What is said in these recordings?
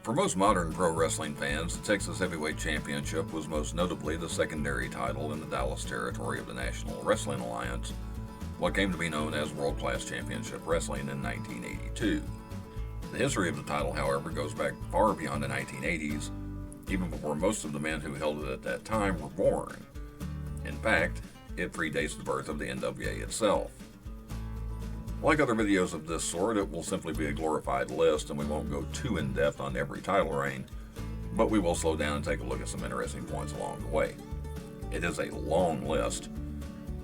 For most modern pro wrestling fans, the Texas Heavyweight Championship was most notably the secondary title in the Dallas territory of the National Wrestling Alliance, what came to be known as World Class Championship Wrestling in 1982. The history of the title, however, goes back far beyond the 1980s, even before most of the men who held it at that time were born. In fact, it predates the birth of the NWA itself. Like other videos of this sort, it will simply be a glorified list, and we won't go too in-depth on every title reign, but we will slow down and take a look at some interesting points along the way. It is a long list,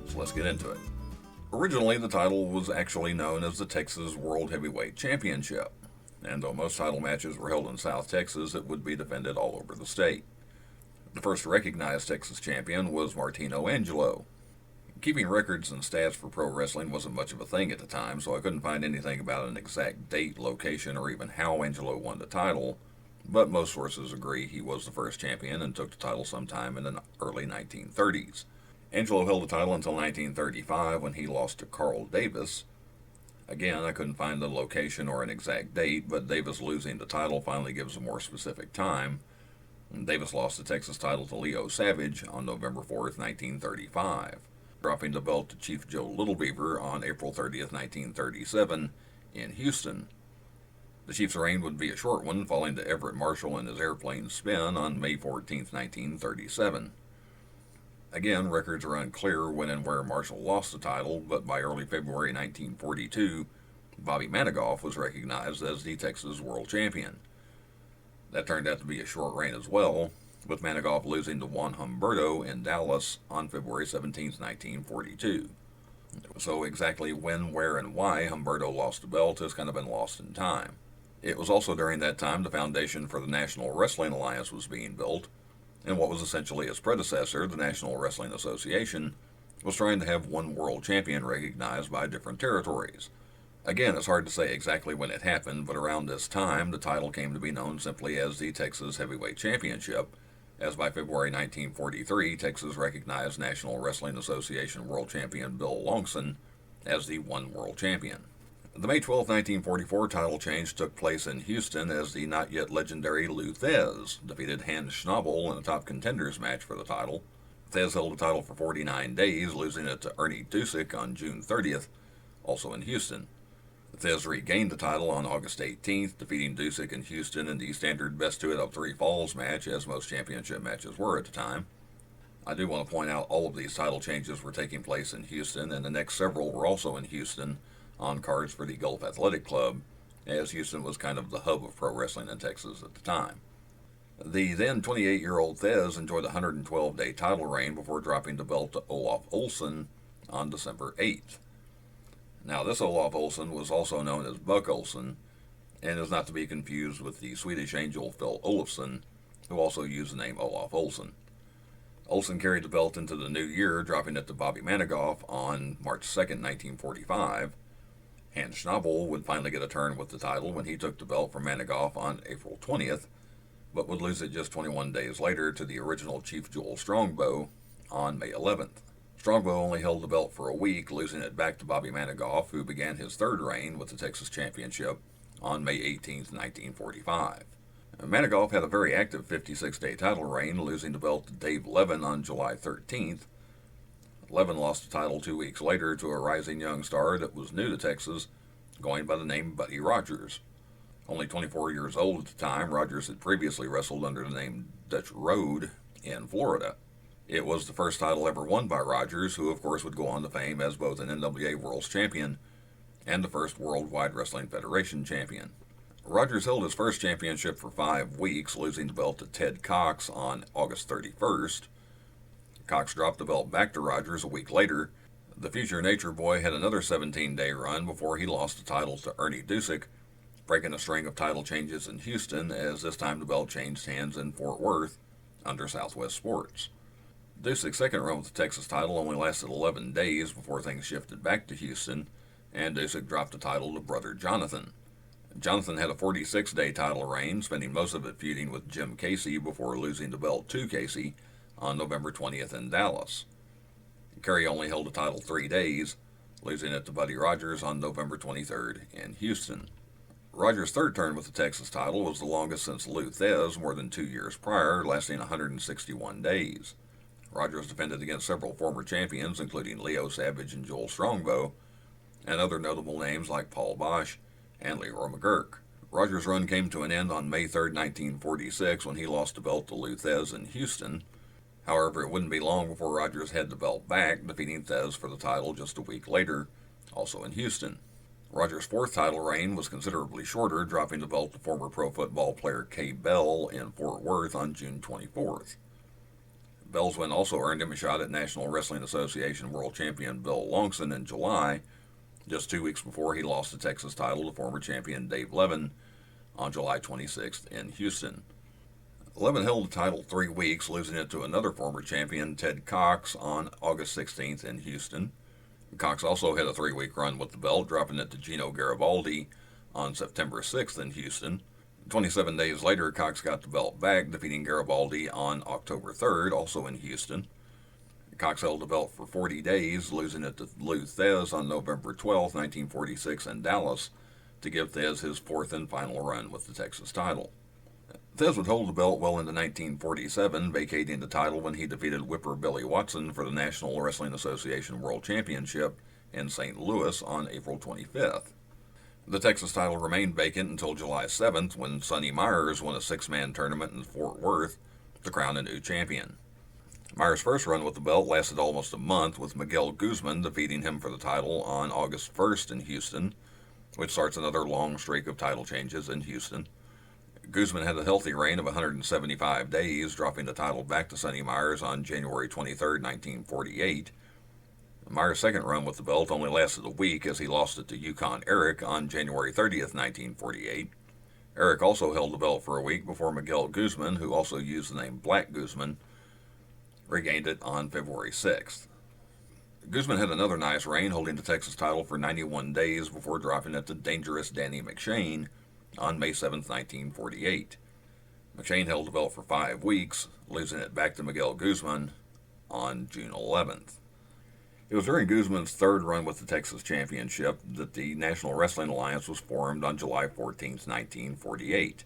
so let's get into it. Originally, the title was actually known as the Texas World Heavyweight Championship, and though most title matches were held in South Texas, it would be defended all over the state. The first recognized Texas champion was Martino Angelo. Keeping records and stats for pro wrestling wasn't much of a thing at the time, so I couldn't find anything about an exact date, location, or even how Angelo won the title, but most sources agree he was the first champion and took the title sometime in the early 1930s. Angelo held the title until 1935 when he lost to Carl Davis. Again, I couldn't find the location or an exact date, but Davis losing the title finally gives a more specific time. Davis lost the Texas title to Leo Savage on November 4th, 1935. Dropping the belt to Chief Joe Littlebeaver on April 30th, 1937, in Houston. The Chief's reign would be a short one, falling to Everett Marshall in his airplane spin on May 14th, 1937. Again, records are unclear when and where Marshall lost the title, but by early February 1942, Bobby Manigault was recognized as the Texas World Champion. That turned out to be a short reign as well, with Manigault losing to Juan Humberto in Dallas on February 17, 1942. So exactly when, where, and why Humberto lost the belt has kind of been lost in time. It was also during that time the foundation for the National Wrestling Alliance was being built, and what was essentially its predecessor, the National Wrestling Association, was trying to have one world champion recognized by different territories. Again, it's hard to say exactly when it happened, but around this time, the title came to be known simply as the Texas Heavyweight Championship, as by February 1943, Texas recognized National Wrestling Association World Champion Bill Longson as the One World Champion. The May 12, 1944 title change took place in Houston as the not yet legendary Lou Thez defeated Hans Schnabel in a top contenders match for the title. Thez held the title for 49 days, losing it to Ernie Dusick on June 30th, also in Houston. Thez regained the title on August 18th, defeating Dusick in Houston in the standard best-2-out-of-3 falls match, as most championship matches were at the time. I do want to point out all of these title changes were taking place in Houston, and the next several were also in Houston on cards for the Gulf Athletic Club, as Houston was kind of the hub of pro wrestling in Texas at the time. The then 28-year-old Thez enjoyed a 112-day title reign before dropping the belt to Olaf Olsen on December 8th. Now, this Olaf Olsen was also known as Buck Olsen, and is not to be confused with the Swedish angel Phil Olofsson, who also used the name Olaf Olsen. Olsen carried the belt into the new year, dropping it to Bobby Manigault on March 2nd, 1945. Hans Schnabel would finally get a turn with the title when he took the belt from Manigault on April 20th, but would lose it just 21 days later to the original Chief Joel Strongbow on May 11th. Strongbow only held the belt for a week, losing it back to Bobby Manigault, who began his third reign with the Texas Championship on May 18, 1945. Manigault had a very active 56-day title reign, losing the belt to Dave Levin on July 13th. Levin lost the title 2 weeks later to a rising young star that was new to Texas, going by the name Buddy Rogers. Only 24 years old at the time, Rogers had previously wrestled under the name Dutch Road in Florida. It was the first title ever won by Rogers, who of course would go on to fame as both an NWA World's Champion and the first Worldwide Wrestling Federation Champion. Rogers held his first championship for 5 weeks, losing the belt to Ted Cox on August 31st. Cox dropped the belt back to Rogers a week later. The future Nature Boy had another 17-day run before he lost the title to Ernie Dusick, breaking a string of title changes in Houston, as this time the belt changed hands in Fort Worth under Southwest Sports. Dusick's second run with the Texas title only lasted 11 days before things shifted back to Houston, and Dusick dropped the title to brother Jonathan. Jonathan had a 46-day title reign, spending most of it feuding with Jim Casey before losing the belt to Casey on November 20th in Dallas. Kerry only held the title 3 days, losing it to Buddy Rogers on November 23rd in Houston. Rogers' third turn with the Texas title was the longest since Lou Thez, more than 2 years prior, lasting 161 days. Rogers defended against several former champions, including Leo Savage and Joel Strongbow, and other notable names like Paul Bosch and Leroy McGurk. Rogers' run came to an end on May 3, 1946, when he lost the belt to Lou Thez in Houston. However, it wouldn't be long before Rogers had the belt back, defeating Thez for the title just a week later, also in Houston. Rogers' fourth title reign was considerably shorter, dropping the belt to former pro football player Kay Bell in Fort Worth on June 24th. Bell's win also earned him a shot at National Wrestling Association World Champion Bill Longson in July, just 2 weeks before he lost the Texas title to former champion Dave Levin on July 26th in Houston. Levin held the title 3 weeks, losing it to another former champion, Ted Cox, on August 16th in Houston. Cox also had a 3-week run with the belt, dropping it to Gino Garibaldi on September 6th in Houston. 27 days later, Cox got the belt back, defeating Garibaldi on October 3rd, also in Houston. Cox held the belt for 40 days, losing it to Lou Thez on November 12, 1946 in Dallas, to give Thez his fourth and final run with the Texas title. Thez would hold the belt well into 1947, vacating the title when he defeated Whipper Billy Watson for the National Wrestling Association World Championship in St. Louis on April 25th. The Texas title remained vacant until July 7th, when Sonny Myers won a 6-man tournament in Fort Worth to crown a new champion. Myers' first run with the belt lasted almost a month, with Miguel Guzman defeating him for the title on August 1st in Houston, which starts another long streak of title changes in Houston. Guzman had a healthy reign of 175 days, dropping the title back to Sonny Myers on January 23, 1948. Myers' second run with the belt only lasted a week, as he lost it to Yukon Eric on January 30, 1948. Eric also held the belt for a week before Miguel Guzman, who also used the name Black Guzman, regained it on February 6th. Guzman had another nice reign, holding the Texas title for 91 days before dropping it to Dangerous Danny McShane on May 7, 1948. McShane held the belt for 5 weeks, losing it back to Miguel Guzman on June 11th. It was during Guzman's third run with the Texas Championship that the National Wrestling Alliance was formed on July 14, 1948.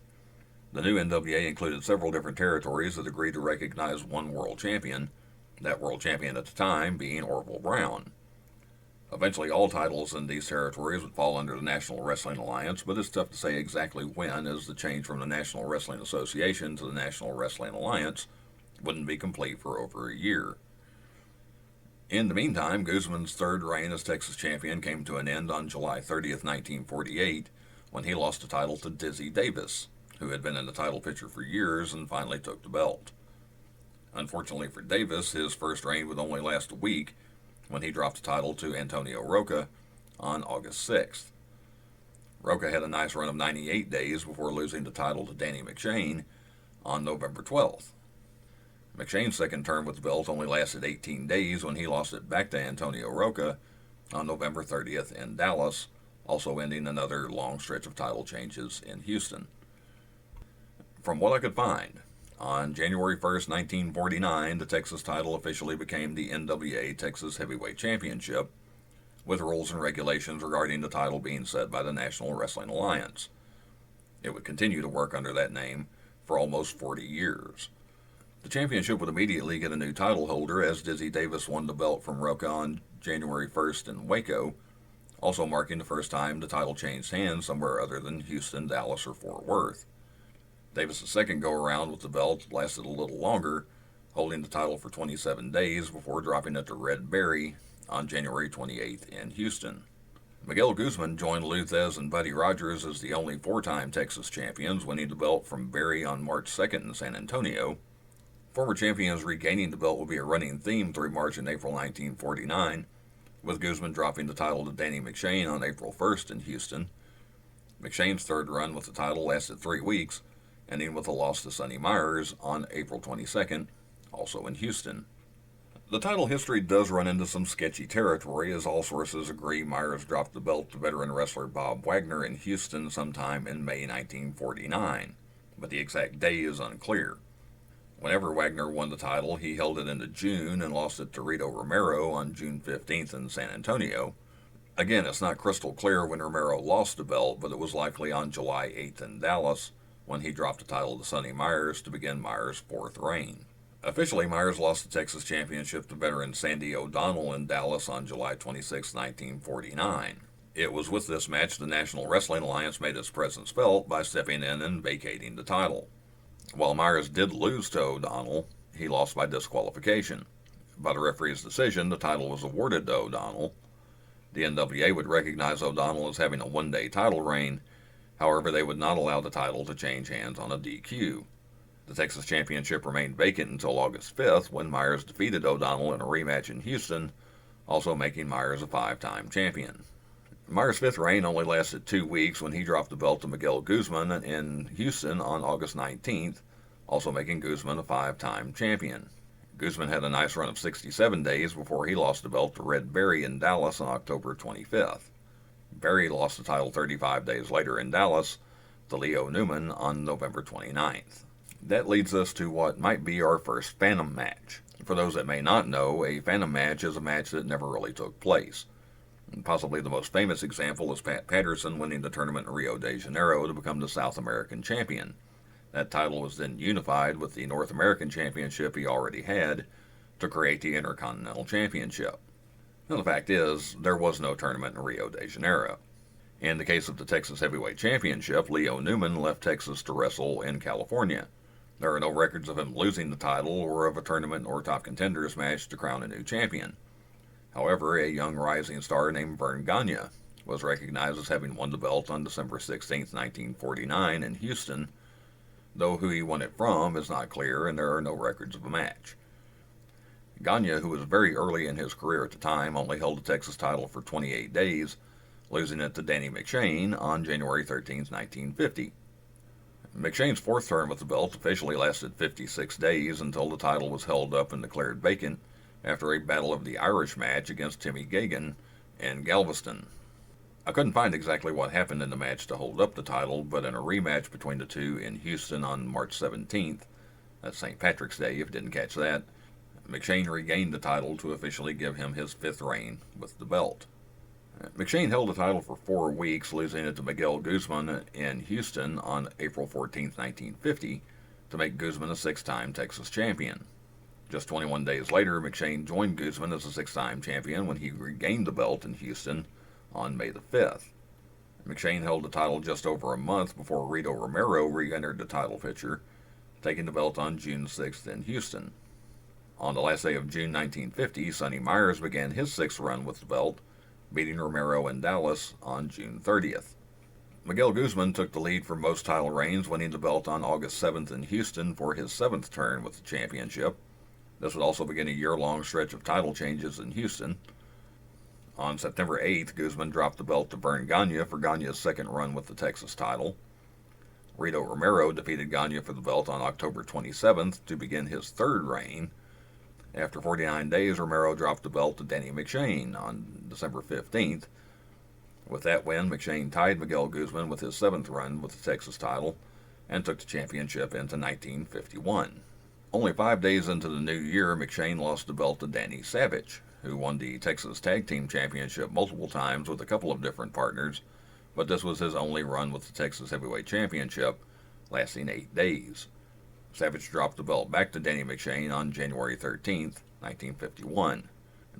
The new NWA included several different territories that agreed to recognize one world champion, that world champion at the time being Orville Brown. Eventually, all titles in these territories would fall under the National Wrestling Alliance, but it's tough to say exactly when, as the change from the National Wrestling Association to the National Wrestling Alliance wouldn't be complete for over a year. In the meantime, Guzman's third reign as Texas champion came to an end on July 30th, 1948, when he lost the title to Dizzy Davis, who had been in the title picture for years and finally took the belt. Unfortunately for Davis, his first reign would only last a week, when he dropped the title to Antonio Roca on August 6th. Roca had a nice run of 98 days before losing the title to Danny McShane on November 12th. McShane's second term with the belt only lasted 18 days when he lost it back to Antonio Roca on November 30th in Dallas, also ending another long stretch of title changes in Houston. From what I could find, on January 1st, 1949, the Texas title officially became the NWA Texas Heavyweight Championship, with rules and regulations regarding the title being set by the National Wrestling Alliance. It would continue to work under that name for almost 40 years. The championship would immediately get a new title holder, as Dizzy Davis won the belt from Roca on January 1st in Waco, also marking the first time the title changed hands somewhere other than Houston, Dallas, or Fort Worth. Davis' second go-around with the belt lasted a little longer, holding the title for 27 days before dropping it to Red Berry on January 28th in Houston. Miguel Guzman joined Lou Thez and Buddy Rogers as the only 4-time Texas champions, winning the belt from Berry on March 2nd in San Antonio. Former champions regaining the belt will be a running theme through March and April 1949, with Guzman dropping the title to Danny McShane on April 1st in Houston. McShane's third run with the title lasted 3 weeks, ending with a loss to Sonny Myers on April 22nd, also in Houston. The title history does run into some sketchy territory, as all sources agree Myers dropped the belt to veteran wrestler Bob Wagner in Houston sometime in May 1949, but the exact day is unclear. Whenever Wagner won the title, he held it into June and lost it to Rito Romero on June 15th in San Antonio. Again, it's not crystal clear when Romero lost the belt, but it was likely on July 8th in Dallas when he dropped the title to Sonny Myers to begin Myers' fourth reign. Officially, Myers lost the Texas Championship to veteran Sandy O'Donnell in Dallas on July 26, 1949. It was with this match the National Wrestling Alliance made its presence felt by stepping in and vacating the title. While Myers did lose to O'Donnell, he lost by disqualification. By the referee's decision, the title was awarded to O'Donnell. The NWA would recognize O'Donnell as having a one-day title reign. However, they would not allow the title to change hands on a DQ. The Texas Championship remained vacant until August 5th when Myers defeated O'Donnell in a rematch in Houston, also making Myers a five-time champion. Myers' fifth reign only lasted 2 weeks when he dropped the belt to Miguel Guzman in Houston on August 19th, also making Guzman a five-time champion. Guzman had a nice run of 67 days before he lost the belt to Red Berry in Dallas on October 25th. Berry lost the title 35 days later in Dallas to Leo Newman on November 29th. That leads us to what might be our first Phantom match. For those that may not know, a Phantom match is a match that never really took place. Possibly the most famous example is Pat Patterson winning the tournament in Rio de Janeiro to become the South American champion. That title was then unified with the North American Championship he already had to create the Intercontinental Championship. Now, the fact is, there was no tournament in Rio de Janeiro. In the case of the Texas Heavyweight Championship, Leo Newman left Texas to wrestle in California. There are no records of him losing the title or of a tournament or top contenders match to crown a new champion. However, a young rising star named Vern Gagne was recognized as having won the belt on December 16, 1949 in Houston, though who he won it from is not clear and there are no records of a match. Gagne, who was very early in his career at the time, only held the Texas title for 28 days, losing it to Danny McShane on January 13, 1950. McShane's fourth term with the belt officially lasted 56 days until the title was held up and declared vacant after a Battle of the Irish match against Timmy Gagan in Galveston. I couldn't find exactly what happened in the match to hold up the title, but in a rematch between the two in Houston on March 17th, that's St. Patrick's Day if you didn't catch that, McShane regained the title to officially give him his fifth reign with the belt. McShane held the title for 4 weeks, losing it to Miguel Guzman in Houston on April 14, 1950, to make Guzman a six-time Texas champion. Just 21 days later, McShane joined Guzman as a six-time champion when he regained the belt in Houston on May the 5th. McShane held the title just over a month before Rito Romero re-entered the title picture, taking the belt on June 6th in Houston. On the last day of June 1950, Sonny Myers began his sixth run with the belt, beating Romero in Dallas on June 30th. Miguel Guzman took the lead for most title reigns, winning the belt on August 7th in Houston for his seventh turn with the championship. This would also begin a year-long stretch of title changes in Houston. On September 8th, Guzman dropped the belt to Vern Gagne for Gagne's second run with the Texas title. Rito Romero defeated Gagne for the belt on October 27th to begin his third reign. After 49 days, Romero dropped the belt to Danny McShane on December 15th. With that win, McShane tied Miguel Guzman with his seventh run with the Texas title and took the championship into 1951. Only 5 days into the new year, McShane lost the belt to Danny Savage, who won the Texas Tag Team Championship multiple times with a couple of different partners, but this was his only run with the Texas Heavyweight Championship, lasting 8 days. Savage dropped the belt back to Danny McShane on January 13th, 1951.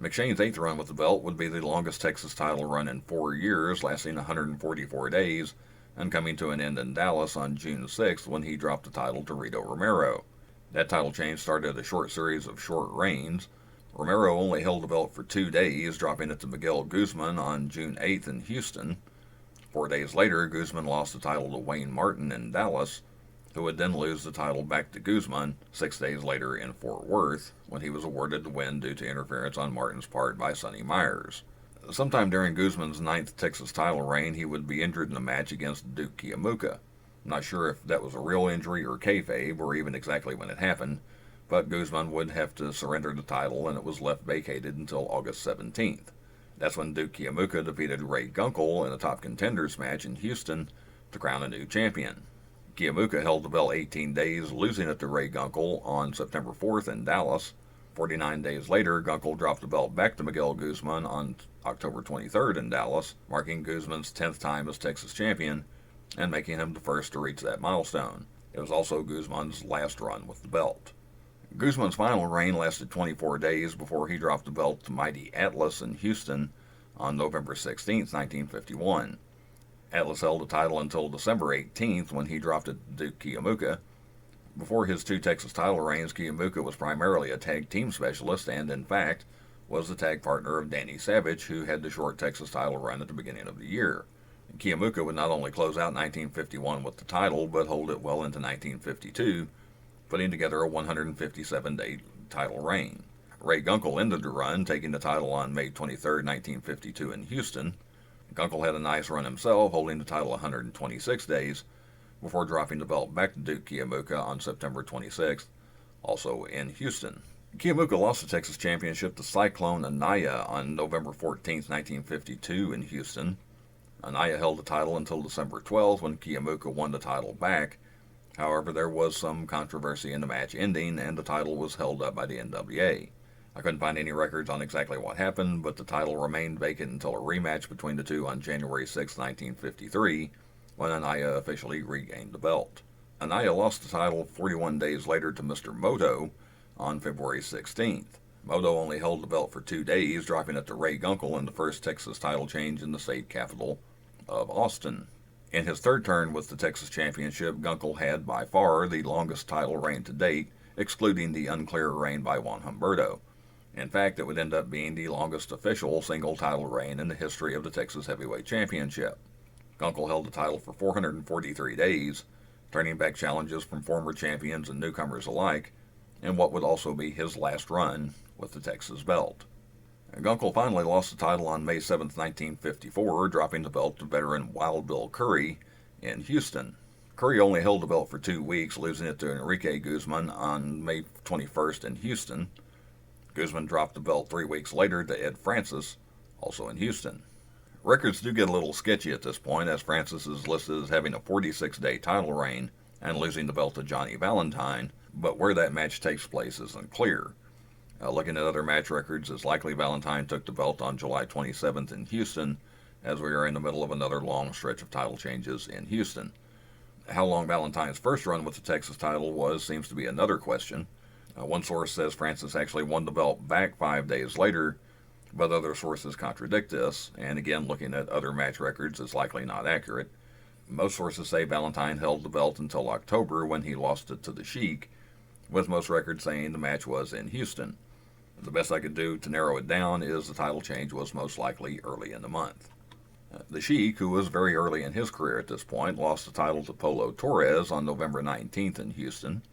McShane's eighth run with the belt would be the longest Texas title run in 4 years, lasting 144 days, and coming to an end in Dallas on June 6th when he dropped the title to Rito Romero. That title change started a short series of short reigns. Romero only held the belt for 2 days, dropping it to Miguel Guzman on June 8th in Houston. 4 days later, Guzman lost the title to Wayne Martin in Dallas, who would then lose the title back to Guzman 6 days later in Fort Worth, when he was awarded the win due to interference on Martin's part by Sonny Myers. Sometime during Guzman's ninth Texas title reign, he would be injured in a match against Duke Kiamuka. I'm not sure if that was a real injury or kayfabe, or even exactly when it happened, but Guzman would have to surrender the title, and it was left vacated until August 17th. That's when Duke Kiamuka defeated Ray Gunkle in a top contenders match in Houston to crown a new champion. Kiamuka held the belt 18 days, losing it to Ray Gunkle on September 4th in Dallas. 49 days later, Gunkle dropped the belt back to Miguel Guzman on October 23rd in Dallas, marking Guzman's 10th time as Texas champion and making him the first to reach that milestone. It was also Guzman's last run with the belt. Guzman's final reign lasted 24 days before he dropped the belt to Mighty Atlas in Houston on November 16, 1951. Atlas held the title until December 18th when he dropped it to Duke Kiyomuka. Before his two Texas title reigns, Kiyomuka was primarily a tag team specialist and, in fact, was the tag partner of Danny Savage, who had the short Texas title run at the beginning of the year. Kiyomuka would not only close out 1951 with the title, but hold it well into 1952, putting together a 157-day title reign. Ray Gunkle ended the run, taking the title on May 23, 1952 in Houston. Gunkle had a nice run himself, holding the title 126 days, before dropping the belt back to Duke Kiyomuka on September 26th, also in Houston. Kiyomuka lost the Texas Championship to Cyclone Anaya on November 14, 1952 in Houston. Anaya held the title until December 12th when Kiyomuka won the title back. However, there was some controversy in the match ending, and the title was held up by the NWA. I couldn't find any records on exactly what happened, but the title remained vacant until a rematch between the two on January 6, 1953, when Anaya officially regained the belt. Anaya lost the title 41 days later to Mr. Moto on February 16th. Moto only held the belt for 2 days, dropping it to Ray Gunkle in the first Texas title change in the state capital of Austin. In his third turn with the Texas Championship, Gunkle had by far the longest title reign to date, excluding the unclear reign by Juan Humberto. In fact, it would end up being the longest official single title reign in the history of the Texas Heavyweight Championship. Gunkle held the title for 443 days, turning back challenges from former champions and newcomers alike, in what would also be his last run with the Texas belt. Gunkle finally lost the title on May 7, 1954, dropping the belt to veteran Wild Bill Curry in Houston. Curry only held the belt for 2 weeks, losing it to Enrique Guzman on May 21st in Houston. Guzman dropped the belt 3 weeks later to Ed Francis, also in Houston. Records do get a little sketchy at this point, as Francis is listed as having a 46-day title reign and losing the belt to Johnny Valentine, but where that match takes place isn't clear. Looking at other match records, it's likely Valentine took the belt on July 27th in Houston, as we are in the middle of another long stretch of title changes in Houston. How long Valentine's first run with the Texas title was seems to be another question. One source says Francis actually won the belt back 5 days later, but other sources contradict this, and again, looking at other match records is likely not accurate. Most sources say Valentine held the belt until October when he lost it to the Sheik, with most records saying the match was in Houston. The best I could do to narrow it down is the title change was most likely early in the month. The Sheik, who was very early in his career at this point, lost the title to Polo Torres on November 19th in Houston.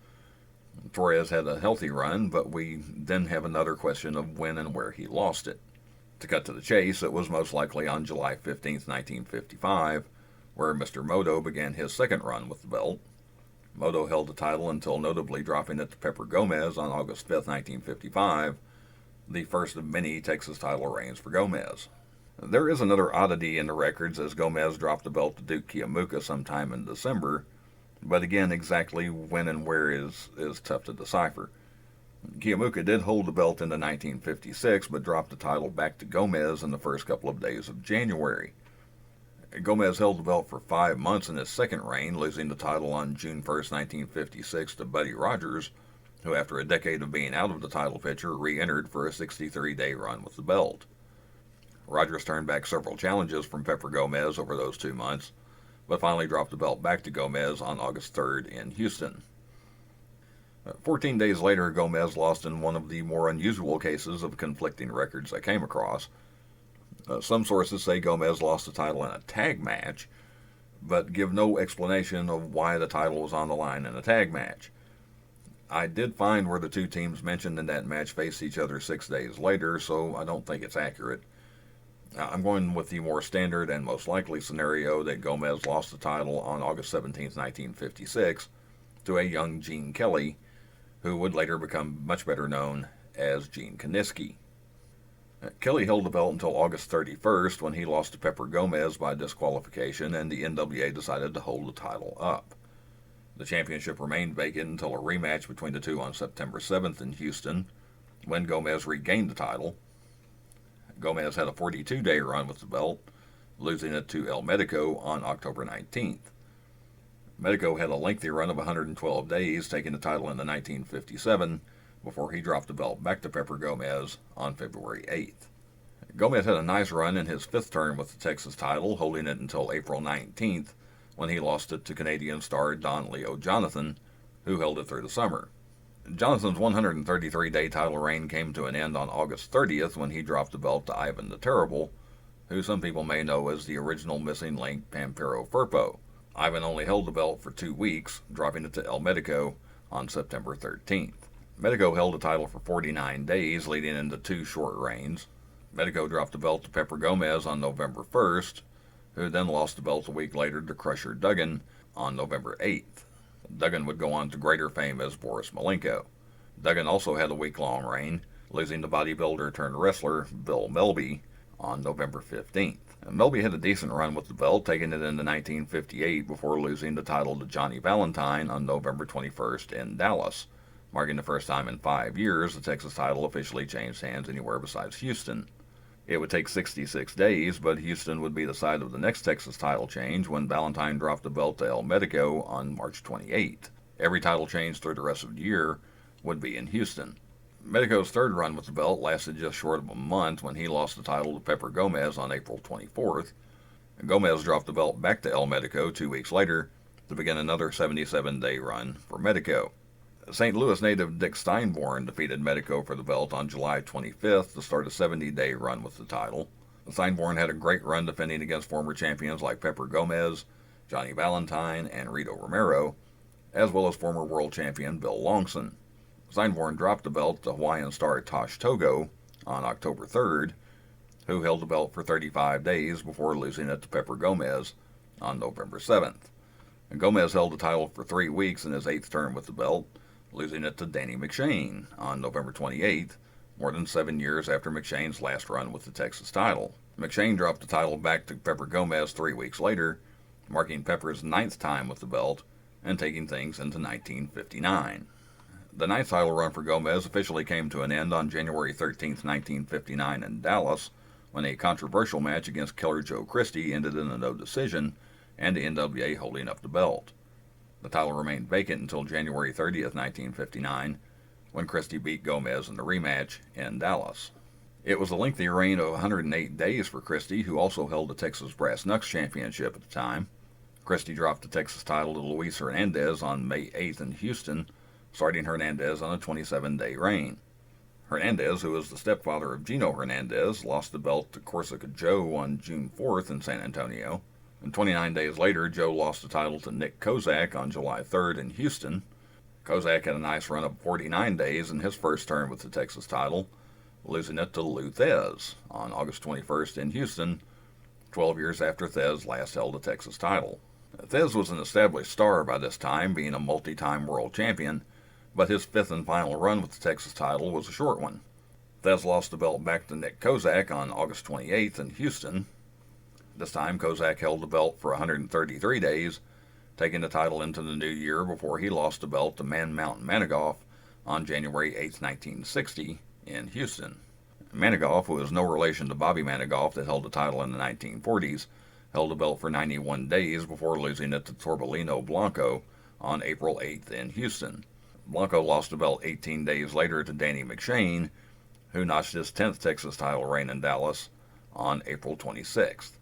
Torres had a healthy run, but we then have another question of when and where he lost it. To cut to the chase, it was most likely on July 15th, 1955, where Mr. Moto began his second run with the belt. Moto held the title until notably dropping it to Pepper Gomez on August 5th, 1955, the first of many Texas title reigns for Gomez. There is another oddity in the records, as Gomez dropped the belt to Duke Kiyomuka sometime in December, but again, exactly when and where is tough to decipher. Kiyomuka did hold the belt into 1956, but dropped the title back to Gomez in the first couple of days of January. Gomez held the belt for 5 months in his second reign, losing the title on June 1st, 1956 to Buddy Rogers, who after a decade of being out of the title picture, re-entered for a 63-day run with the belt. Rogers turned back several challenges from Pepper Gomez over those 2 months, but finally dropped the belt back to Gomez on August 3rd in Houston. 14 days later, Gomez lost in one of the more unusual cases of conflicting records I came across. Some sources say Gomez lost the title in a tag match, but give no explanation of why the title was on the line in a tag match. I did find where the two teams mentioned in that match faced each other 6 days later, so I don't think it's accurate. I'm going with the more standard and most likely scenario that Gomez lost the title on August 17, 1956, to a young Gene Kelly, who would later become much better known as Gene Kiniski. Kelly held the belt until August 31st, when he lost to Pepper Gomez by disqualification, and the NWA decided to hold the title up. The championship remained vacant until a rematch between the two on September 7th in Houston, when Gomez regained the title. Gomez had a 42-day run with the belt, losing it to El Medico on October 19th. Medico had a lengthy run of 112 days, taking the title into 1957, before he dropped the belt back to Pepper Gomez on February 8th. Gomez had a nice run in his fifth term with the Texas title, holding it until April 19th, when he lost it to Canadian star Don Leo Jonathan, who held it through the summer. Jonathan's 133-day title reign came to an end on August 30th when he dropped the belt to Ivan the Terrible, who some people may know as the original missing link Pampero Firpo. Ivan only held the belt for 2 weeks, dropping it to El Medico on September 13th. Medico held the title for 49 days, leading into 2 short reigns. Medico dropped the belt to Pepper Gomez on November 1st, who then lost the belt a week later to Crusher Duggan on November 8th. Duggan would go on to greater fame as Boris Malenko. Duggan also had a week-long reign, losing to bodybuilder-turned-wrestler Bill Melby on November 15th. Melby had a decent run with the belt, taking it into 1958 before losing the title to Johnny Valentine on November 21st in Dallas, marking the first time in 5 years the Texas title officially changed hands anywhere besides Houston. It would take 66 days, but Houston would be the site of the next Texas title change when Valentine dropped the belt to El Medico on March 28th. Every title change through the rest of the year would be in Houston. Medico's third run with the belt lasted just short of a month when he lost the title to Pepper Gomez on April 24th. Gomez dropped the belt back to El Medico 2 weeks later to begin another 77-day run for Medico. St. Louis native Dick Steinborn defeated Medico for the belt on July 25th to start a 70-day run with the title. Steinborn had a great run defending against former champions like Pepper Gomez, Johnny Valentine, and Rito Romero, as well as former world champion Bill Longson. Steinborn dropped the belt to Hawaiian star Tosh Togo on October 3rd, who held the belt for 35 days before losing it to Pepper Gomez on November 7th. Gomez held the title for 3 weeks in his 8th term with the belt, losing it to Danny McShane on November 28th, more than 7 years after McShane's last run with the Texas title. McShane dropped the title back to Pepper Gomez 3 weeks later, marking Pepper's 9th time with the belt and taking things into 1959. The 9th title run for Gomez officially came to an end on January 13, 1959 in Dallas, when a controversial match against Killer Joe Christie ended in a no decision and the NWA holding up the belt. The title remained vacant until January 30, 1959, when Christie beat Gomez in the rematch in Dallas. It was a lengthy reign of 108 days for Christie, who also held the Texas Brass Knucks Championship at the time. Christie dropped the Texas title to Luis Hernandez on May 8th in Houston, starting Hernandez on a 27-day reign. Hernandez, who was the stepfather of Gino Hernandez, lost the belt to Corsica Joe on June 4th in San Antonio. And 29 days later, Joe lost the title to Nick Kozak on July 3rd in Houston. Kozak had a nice run of 49 days in his first term with the Texas title, losing it to Lou Thez on August 21st in Houston, 12 years after Thez last held the Texas title. Thez was an established star by this time, being a multi-time world champion, but his 5th and final run with the Texas title was a short one. Thez lost the belt back to Nick Kozak on August 28th in Houston. This time, Kozak held the belt for 133 days, taking the title into the new year before he lost the belt to Man Mountain Manigoff on January 8, 1960, in Houston. Manigoff, who is no relation to Bobby Manigoff that held the title in the 1940s, held the belt for 91 days before losing it to Torbellino Blanco on April 8th in Houston. Blanco lost the belt 18 days later to Danny McShane, who notched his 10th Texas title reign in Dallas on April 26th.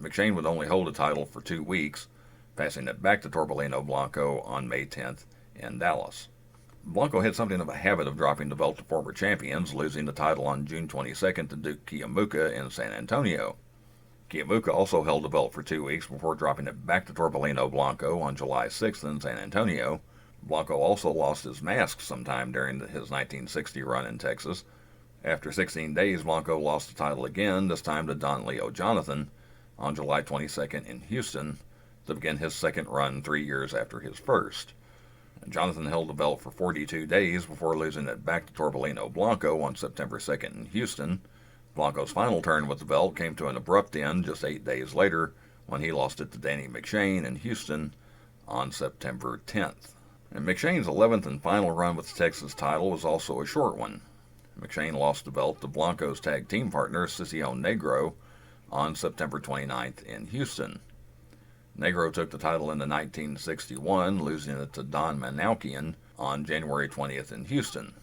McShane would only hold the title for 2 weeks, passing it back to Torbellino Blanco on May 10th in Dallas. Blanco had something of a habit of dropping the belt to former champions, losing the title on June 22nd to Duke Kiamuka in San Antonio. Kiamuka also held the belt for 2 weeks before dropping it back to Torbellino Blanco on July 6th in San Antonio. Blanco also lost his mask sometime during his 1960 run in Texas. After 16 days, Blanco lost the title again, this time to Don Leo Jonathan, on July 22nd in Houston, to begin his second run 3 years after his first. Jonathan held the belt for 42 days before losing it back to Torbellino Blanco on September 2nd in Houston. Blanco's final turn with the belt came to an abrupt end just 8 days later when he lost it to Danny McShane in Houston on September 10th. And McShane's 11th and final run with the Texas title was also a short one. McShane lost the belt to Blanco's tag team partner, Sicilione Negro, on September 29th in Houston. Negro took the title in 1961, losing it to Don Manoukian on January 20th in Houston.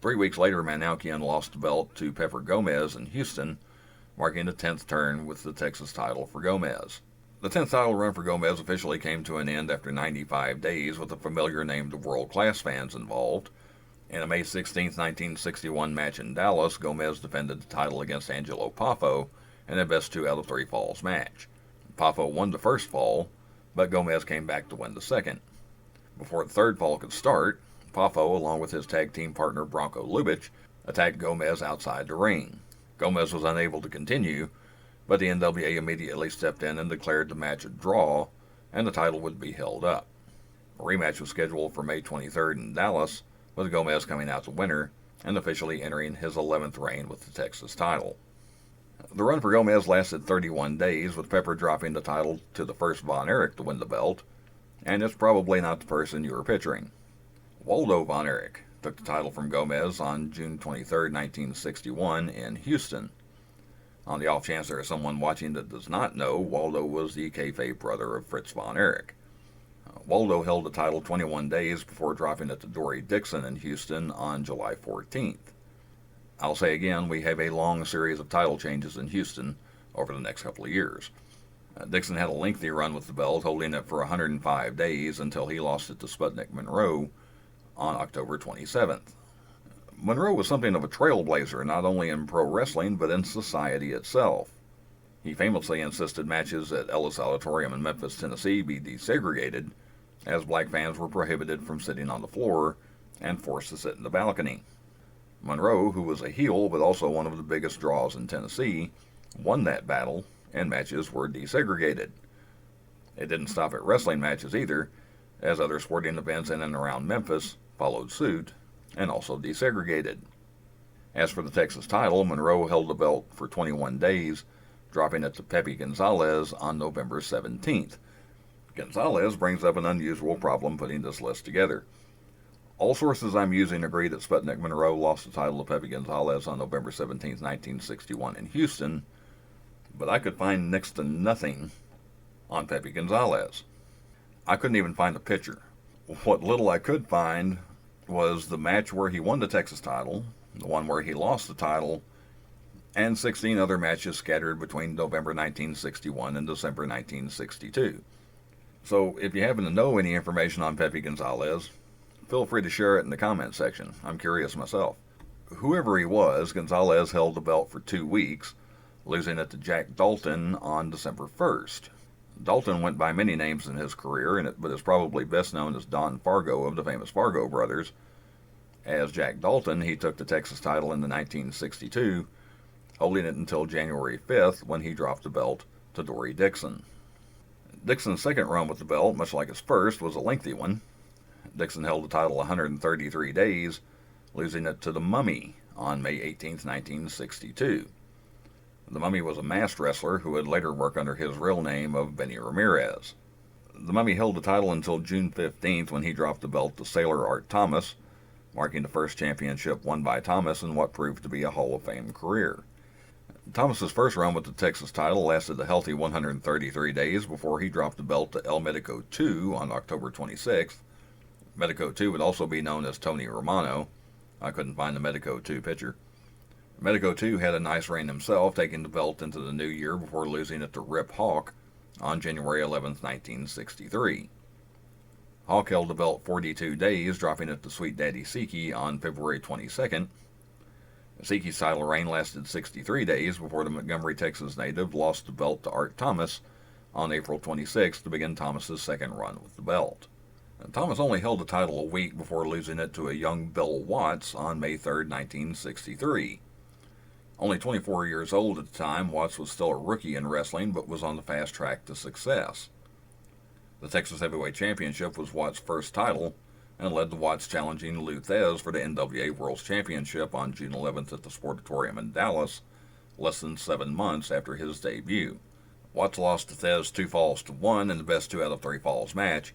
3 weeks later, Manoukian lost the belt to Pepper Gomez in Houston, marking the 10th turn with the Texas title for Gomez. The 10th title run for Gomez officially came to an end after 95 days with a familiar name to world-class fans involved. In a May 16, 1961 match in Dallas, Gomez defended the title against Angelo Poffo in a best 2 out of 3 falls match. Poffo won the first fall, but Gomez came back to win the second. Before the third fall could start, Poffo, along with his tag team partner Bronco Lubitsch, attacked Gomez outside the ring. Gomez was unable to continue, but the NWA immediately stepped in and declared the match a draw, and the title would be held up. A rematch was scheduled for May 23rd in Dallas, with Gomez coming out the winner and officially entering his 11th reign with the Texas title. The run for Gomez lasted 31 days, with Pepper dropping the title to the first Von Erich to win the belt, and it's probably not the person you are picturing. Waldo Von Erich took the title from Gomez on June 23, 1961 in Houston. On the off chance there is someone watching that does not know, Waldo was the kayfabe brother of Fritz Von Erich. Waldo held the title 21 days before dropping it to Dory Dixon in Houston on July 14th. I'll say again, we have a long series of title changes in Houston over the next couple of years. Dixon had a lengthy run with the belt, holding it for 105 days until he lost it to Sputnik Monroe on October 27th. Monroe was something of a trailblazer, not only in pro wrestling, but in society itself. He famously insisted matches at Ellis Auditorium in Memphis, Tennessee be desegregated, as black fans were prohibited from sitting on the floor and forced to sit in the balcony. Monroe, who was a heel but also one of the biggest draws in Tennessee, won that battle, and matches were desegregated. It didn't stop at wrestling matches either, as other sporting events in and around Memphis followed suit and also desegregated. As for the Texas title, Monroe held the belt for 21 days, dropping it to Pepe Gonzalez on November 17th. Gonzalez brings up an unusual problem putting this list together. All sources I'm using agree that Sputnik Monroe lost the title to Pepe Gonzalez on November 17, 1961 in Houston, but I could find next to nothing on Pepe Gonzalez. I couldn't even find a picture. What little I could find was the match where he won the Texas title, the one where he lost the title, and 16 other matches scattered between November 1961 and December 1962. So if you happen to know any information on Pepe Gonzalez, feel free to share it in the comment section. I'm curious myself. Whoever he was, Gonzalez held the belt for 2 weeks, losing it to Jack Dalton on December 1st. Dalton went by many names in his career, but is probably best known as Don Fargo of the famous Fargo brothers. As Jack Dalton, he took the Texas title in 1962, holding it until January 5th when he dropped the belt to Dory Dixon. Dixon's second run with the belt, much like his first, was a lengthy one. Dixon held the title 133 days, losing it to the Mummy on May 18, 1962. The Mummy was a masked wrestler who would later work under his real name of Benny Ramirez. The Mummy held the title until June 15th when he dropped the belt to Sailor Art Thomas, marking the first championship won by Thomas in what proved to be a Hall of Fame career. Thomas's first run with the Texas title lasted a healthy 133 days before he dropped the belt to El Medico II on October 26th. Medico II would also be known as Tony Romano. I couldn't find the Medico II picture. Medico II had a nice reign himself, taking the belt into the new year before losing it to Rip Hawk on January 11, 1963. Hawk held the belt 42 days, dropping it to Sweet Daddy Siki on February 22nd. Siki's title reign lasted 63 days before the Montgomery, Texas native lost the belt to Art Thomas on April 26th to begin Thomas's second run with the belt. Thomas only held the title a week before losing it to a young Bill Watts on May 3, 1963. Only 24 years old at the time, Watts was still a rookie in wrestling, but was on the fast track to success. The Texas Heavyweight Championship was Watts' first title, and led to Watts challenging Lou Thez for the NWA World Championship on June 11th at the Sportatorium in Dallas, less than 7 months after his debut. Watts lost to Thez 2-1 in the best 2 out of 3 falls match,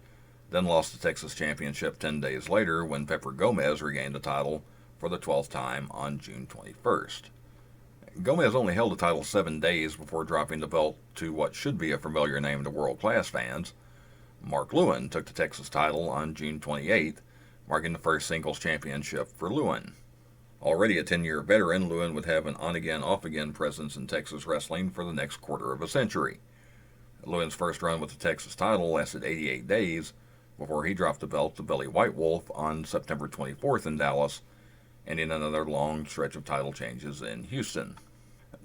then lost the Texas Championship 10 days later when Pepper Gomez regained the title for the 12th time on June 21st. Gomez only held the title 7 days before dropping the belt to what should be a familiar name to world-class fans. Mark Lewin took the Texas title on June 28th, marking the first singles championship for Lewin. Already a 10-year veteran, Lewin would have an on-again, off-again presence in Texas wrestling for the next quarter of a century. Lewin's first run with the Texas title lasted 88 days before he dropped the belt to Billy White Wolf on September 24th in Dallas, ending another long stretch of title changes in Houston.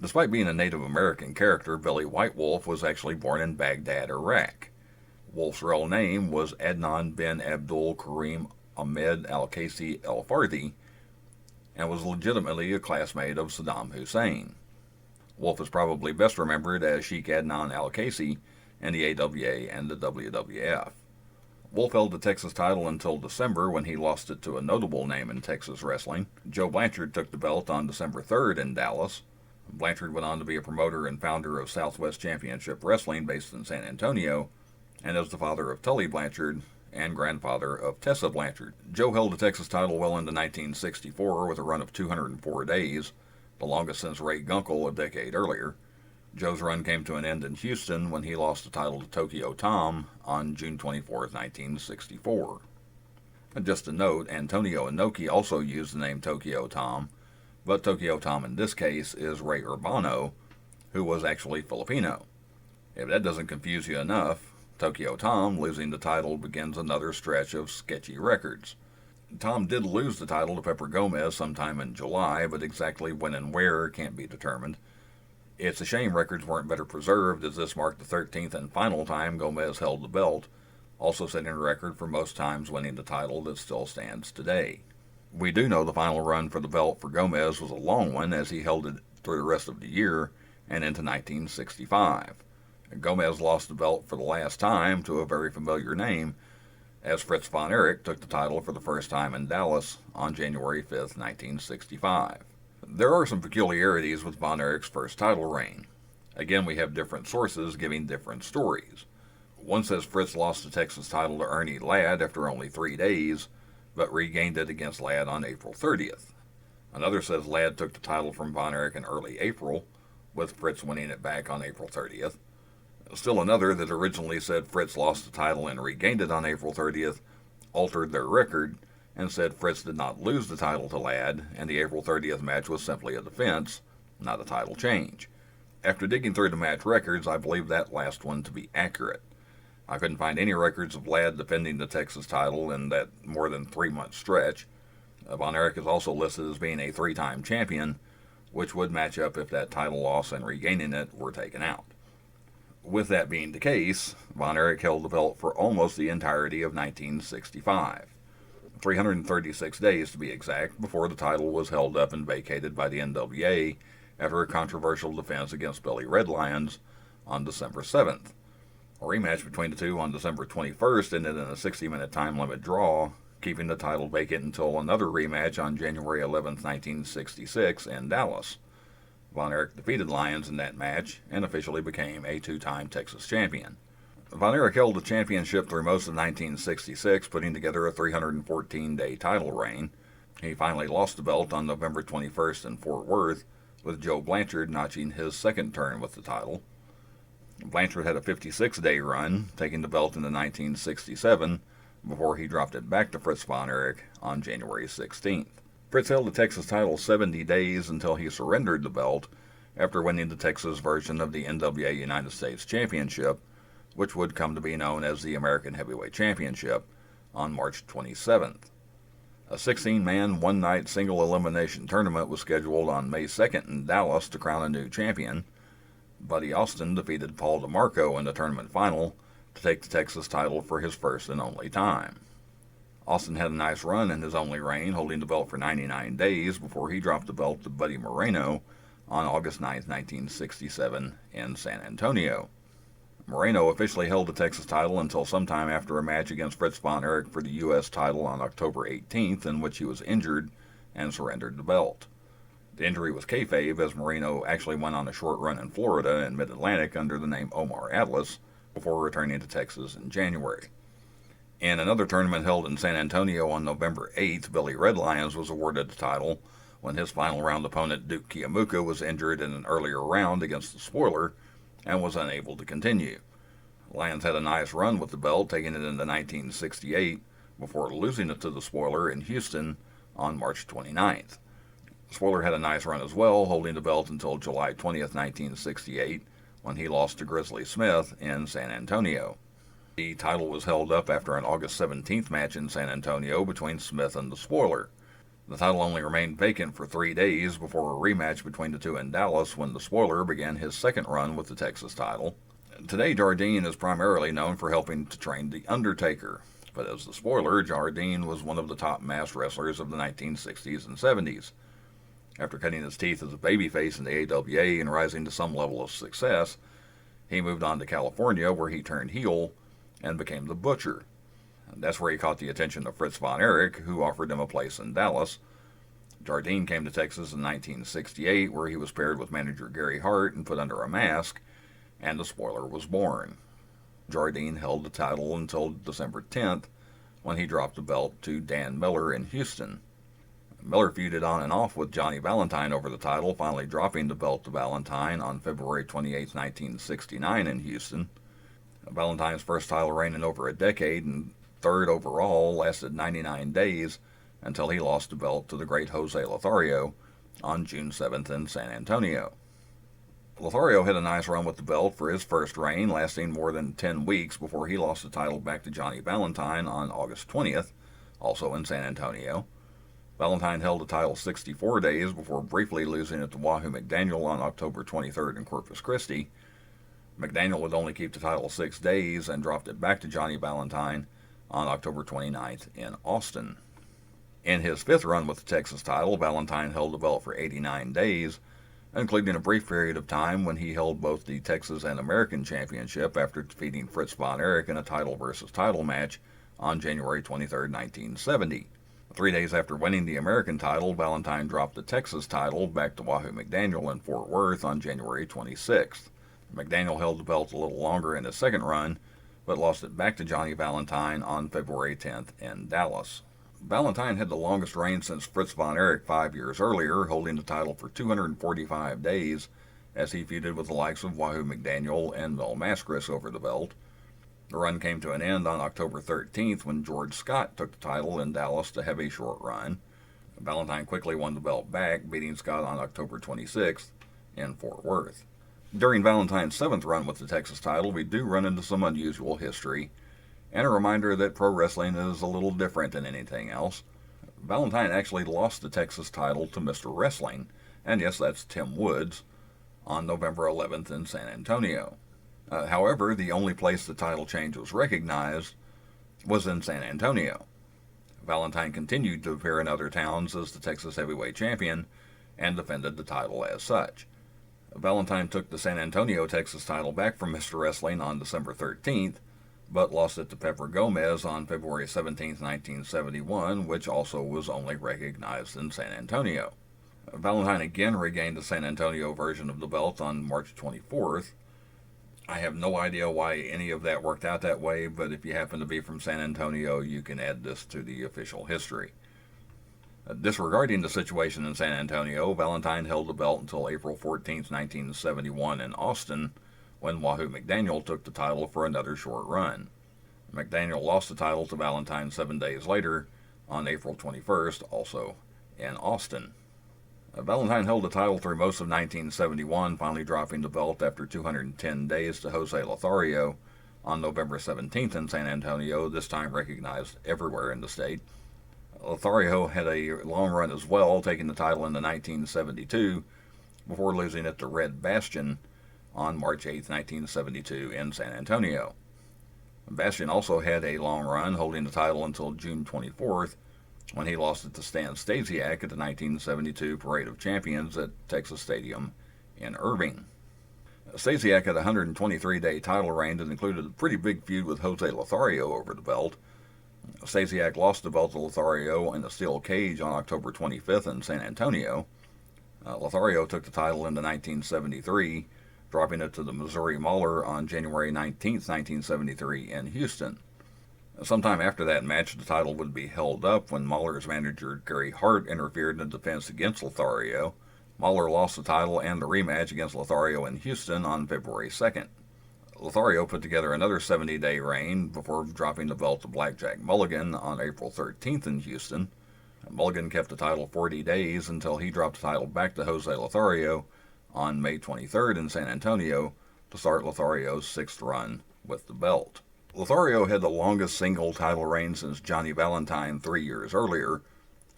Despite being a Native American character, Billy White Wolf was actually born in Baghdad, Iraq. Wolf's real name was Adnan bin Abdul Karim Ahmed al-Kasi al-Fardi, and was legitimately a classmate of Saddam Hussein. Wolf is probably best remembered as Sheikh Adnan al-Kasi in the AWA and the WWF. Wolf held the Texas title until December, when he lost it to a notable name in Texas wrestling. Joe Blanchard took the belt on December 3rd in Dallas. Blanchard went on to be a promoter and founder of Southwest Championship Wrestling based in San Antonio, and is the father of Tully Blanchard and grandfather of Tessa Blanchard. Joe held the Texas title well into 1964 with a run of 204 days, the longest since Ray Gunkle a decade earlier. Joe's run came to an end in Houston when he lost the title to Tokyo Tom on June 24, 1964. And just a note, Antonio Inoki also used the name Tokyo Tom, but Tokyo Tom in this case is Ray Urbano, who was actually Filipino. If that doesn't confuse you enough, Tokyo Tom losing the title begins another stretch of sketchy records. Tom did lose the title to Pepper Gomez sometime in July, but exactly when and where can't be determined. It's a shame records weren't better preserved, as this marked the 13th and final time Gomez held the belt, also setting a record for most times winning the title that still stands today. We do know the final run for the belt for Gomez was a long one, as he held it through the rest of the year and into 1965. Gomez lost the belt for the last time to a very familiar name, as Fritz von Erich took the title for the first time in Dallas on January 5, 1965. There are some peculiarities with von Erich's first title reign. Again, we have different sources giving different stories. One says Fritz lost the Texas title to Ernie Ladd after only 3 days, but regained it against Ladd on April 30th. Another says Ladd took the title from von Erich in early April, with Fritz winning it back on April 30th. Still another that originally said Fritz lost the title and regained it on April 30th altered their record and said Fritz did not lose the title to Ladd, and the April 30th match was simply a defense, not a title change. After digging through the match records, I believe that last one to be accurate. I couldn't find any records of Ladd defending the Texas title in that more than 3-month stretch. Von Erich is also listed as being a 3-time champion, which would match up if that title loss and regaining it were taken out. With that being the case, von Erich held the belt for almost the entirety of 1965. 336 days to be exact, before the title was held up and vacated by the NWA after a controversial defense against Billy Red Lions on December 7th. A rematch between the two on December 21st ended in a 60-minute time limit draw, keeping the title vacant until another rematch on January 11, 1966 in Dallas. Von Erich defeated Lyons in that match and officially became a 2-time Texas champion. Von Erich held the championship through most of 1966, putting together a 314-day title reign. He finally lost the belt on November 21st in Fort Worth, with Joe Blanchard notching his second turn with the title. Blanchard had a 56-day run, taking the belt into 1967, before he dropped it back to Fritz von Erich on January 16th. Fritz held the Texas title 70 days until he surrendered the belt after winning the Texas version of the NWA United States Championship, which would come to be known as the American Heavyweight Championship, on March 27th. A 16-man, one-night single elimination tournament was scheduled on May 2nd in Dallas to crown a new champion. Buddy Austin defeated Paul DeMarco in the tournament final to take the Texas title for his first and only time. Austin had a nice run in his only reign, holding the belt for 99 days before he dropped the belt to Buddy Moreno on August 9, 1967 in San Antonio. Moreno officially held the Texas title until sometime after a match against Fritz von Erich for the U.S. title on October 18th, in which he was injured and surrendered the belt. The injury was kayfabe, as Moreno actually went on a short run in Florida and Mid-Atlantic under the name Omar Atlas before returning to Texas in January. In another tournament held in San Antonio on November 8th, Billy Red Lions was awarded the title when his final round opponent Duke Kiyomuka was injured in an earlier round against the Spoiler and was unable to continue. Lions had a nice run with the belt, taking it into 1968 before losing it to the Spoiler in Houston on March 29th. The Spoiler had a nice run as well, holding the belt until July 20th, 1968, when he lost to Grizzly Smith in San Antonio. The title was held up after an August 17th match in San Antonio between Smith and the Spoiler. The title only remained vacant for 3 days before a rematch between the two in Dallas when the Spoiler began his second run with the Texas title. Today, Jardine is primarily known for helping to train The Undertaker, but as the Spoiler, Jardine was one of the top masked wrestlers of the 1960s and 70s. After cutting his teeth as a babyface in the AWA and rising to some level of success, he moved on to California where he turned heel and became the Butcher. That's where he caught the attention of Fritz von Erich, who offered him a place in Dallas. Jardine came to Texas in 1968, where he was paired with manager Gary Hart and put under a mask, and the Spoiler was born. Jardine held the title until December 10th, when he dropped the belt to Dan Miller in Houston. Miller feuded on and off with Johnny Valentine over the title, finally dropping the belt to Valentine on February 28, 1969 in Houston. Valentine's first title reign in over a decade and third overall lasted 99 days until he lost the belt to the great Jose Lothario on June 7th in San Antonio. Lothario had a nice run with the belt for his first reign, lasting more than 10 weeks before he lost the title back to Johnny Valentine on August 20th, also in San Antonio. Valentine held the title 64 days before briefly losing it to Wahoo McDaniel on October 23rd in Corpus Christi. McDaniel would only keep the title 6 days and dropped it back to Johnny Valentine on October 29th in Austin. In his fifth run with the Texas title, Valentine held the belt for 89 days, including a brief period of time when he held both the Texas and American Championship after defeating Fritz von Erich in a title versus title match on January 23, 1970. 3 days after winning the American title, Valentine dropped the Texas title back to Wahoo McDaniel in Fort Worth on January 26th. McDaniel held the belt a little longer in his second run, but lost it back to Johnny Valentine on February 10th in Dallas. Valentine had the longest reign since Fritz von Erich 5 years earlier, holding the title for 245 days as he feuded with the likes of Wahoo McDaniel and Mel Mascaris over the belt. The run came to an end on October 13th when George Scott took the title in Dallas to have a short run. Valentine quickly won the belt back, beating Scott on October 26th in Fort Worth. During Valentine's seventh run with the Texas title, we do run into some unusual history, and a reminder that pro wrestling is a little different than anything else. Valentine actually lost the Texas title to Mr. Wrestling, and yes, that's Tim Woods, on November 11th in San Antonio. However, the only place the title change was recognized was in San Antonio. Valentine continued to appear in other towns as the Texas Heavyweight Champion and defended the title as such. Valentine took the San Antonio, Texas title back from Mr. Wrestling on December 13th, but lost it to Pepper Gomez on February 17, 1971, which also was only recognized in San Antonio. Valentine again regained the San Antonio version of the belt on March 24th. I have no idea why any of that worked out that way, but if you happen to be from San Antonio, you can add this to the official history. Disregarding the situation in San Antonio, Valentine held the belt until April 14, 1971 in Austin, when Wahoo McDaniel took the title for another short run. McDaniel lost the title to Valentine 7 days later, on April 21st, also in Austin. Valentine held the title through most of 1971, finally dropping the belt after 210 days to Jose Lothario on November 17th in San Antonio, this time recognized everywhere in the state. Lothario had a long run as well, taking the title into 1972 before losing it to Red Bastion on March 8, 1972 in San Antonio. Bastion also had a long run, holding the title until June 24th, when he lost it to Stan Stasiak at the 1972 Parade of Champions at Texas Stadium in Irving. Stasiak had a 123-day title reign that included a pretty big feud with Jose Lothario over the belt. Stasiak lost the belt to Lothario in a steel cage on October 25th in San Antonio. Lothario took the title into 1973, dropping it to the Missouri Mauler on January 19th, 1973 in Houston. Sometime after that match, the title would be held up when Mahler's manager Gary Hart interfered in the defense against Lothario. Mahler lost the title and the rematch against Lothario in Houston on February 2nd. Lothario put together another 70-day reign before dropping the belt to Blackjack Mulligan on April 13th in Houston. Mulligan kept the title 40 days until he dropped the title back to Jose Lothario on May 23rd in San Antonio to start Lothario's sixth run with the belt. Lothario had the longest single title reign since Johnny Valentine 3 years earlier,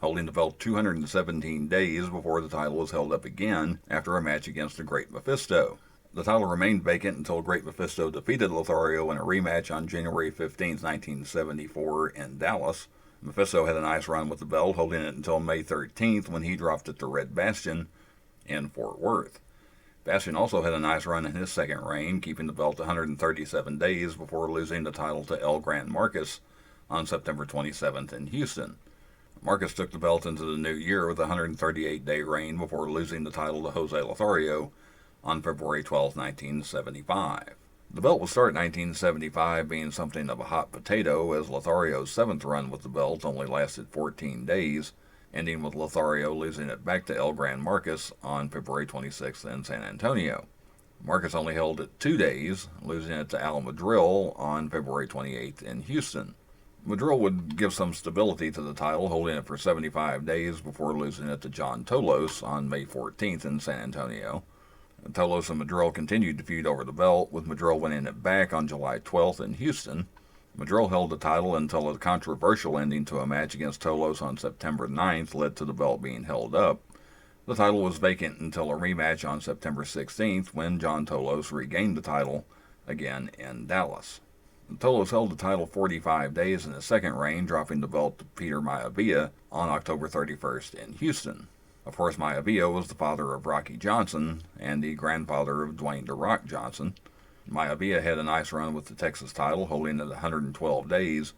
holding the belt 217 days before the title was held up again after a match against the Great Mephisto. The title remained vacant until Great Mephisto defeated Lothario in a rematch on January 15, 1974 in Dallas. Mephisto had a nice run with the belt, holding it until May 13th when he dropped it to Red Bastion in Fort Worth. Bastion also had a nice run in his second reign, keeping the belt 137 days before losing the title to El Gran Marcus on September 27th in Houston. Marcus took the belt into the new year with a 138-day reign before losing the title to Jose Lothario on February 12, 1975. The belt would start in 1975 being something of a hot potato, as Lothario's seventh run with the belt only lasted 14 days, ending with Lothario losing it back to El Gran Marcus on February 26th in San Antonio. Marcus only held it 2 days, losing it to Al Madril on February 28th in Houston. Madril would give some stability to the title, holding it for 75 days before losing it to John Tolos on May 14th in San Antonio. Tolos and Madril continued to feud over the belt, with Madril winning it back on July 12th in Houston. Madril held the title until a controversial ending to a match against Tolos on September 9th led to the belt being held up. The title was vacant until a rematch on September 16th when John Tolos regained the title again in Dallas. Tolos held the title 45 days in his second reign, dropping the belt to Peter Maivia on October 31st in Houston. Of course, Maivia was the father of Rocky Johnson and the grandfather of Dwayne "The Rock" Johnson. Maivia had a nice run with the Texas title, holding it 112 days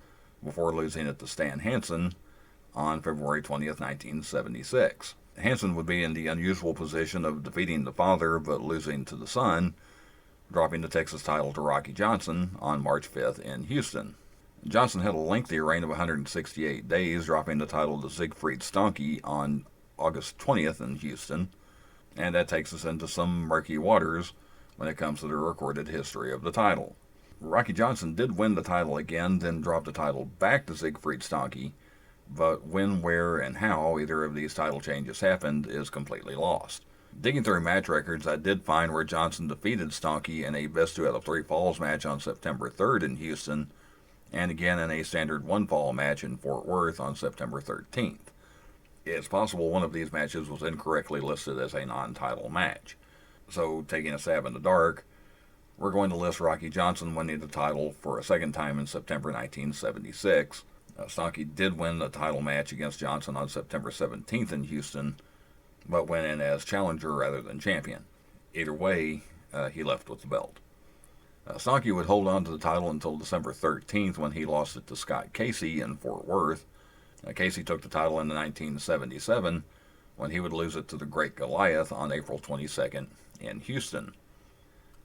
before losing it to Stan Hansen on February 20th, 1976. Hansen would be in the unusual position of defeating the father but losing to the son, dropping the Texas title to Rocky Johnson on March 5th in Houston. Johnson had a lengthy reign of 168 days, dropping the title to Siegfried Stonke on August 20th in Houston, and that takes us into some murky waters when it comes to the recorded history of the title. Rocky Johnson did win the title again, then dropped the title back to Siegfried Stonke, but when, where, and how either of these title changes happened is completely lost. Digging through match records, I did find where Johnson defeated Stonke in a best-2-out-of-3 falls match on September 3rd in Houston, and again in a standard one-fall match in Fort Worth on September 13th. It's possible one of these matches was incorrectly listed as a non-title match. So, taking a stab in the dark, we're going to list Rocky Johnson winning the title for a second time in September 1976. Stonke did win the title match against Johnson on September 17th in Houston, but went in as challenger rather than champion. Either way, he left with the belt. Stonke would hold on to the title until December 13th when he lost it to Scott Casey in Fort Worth. Casey took the title in 1977 when he would lose it to the Great Goliath on April 22nd in Houston.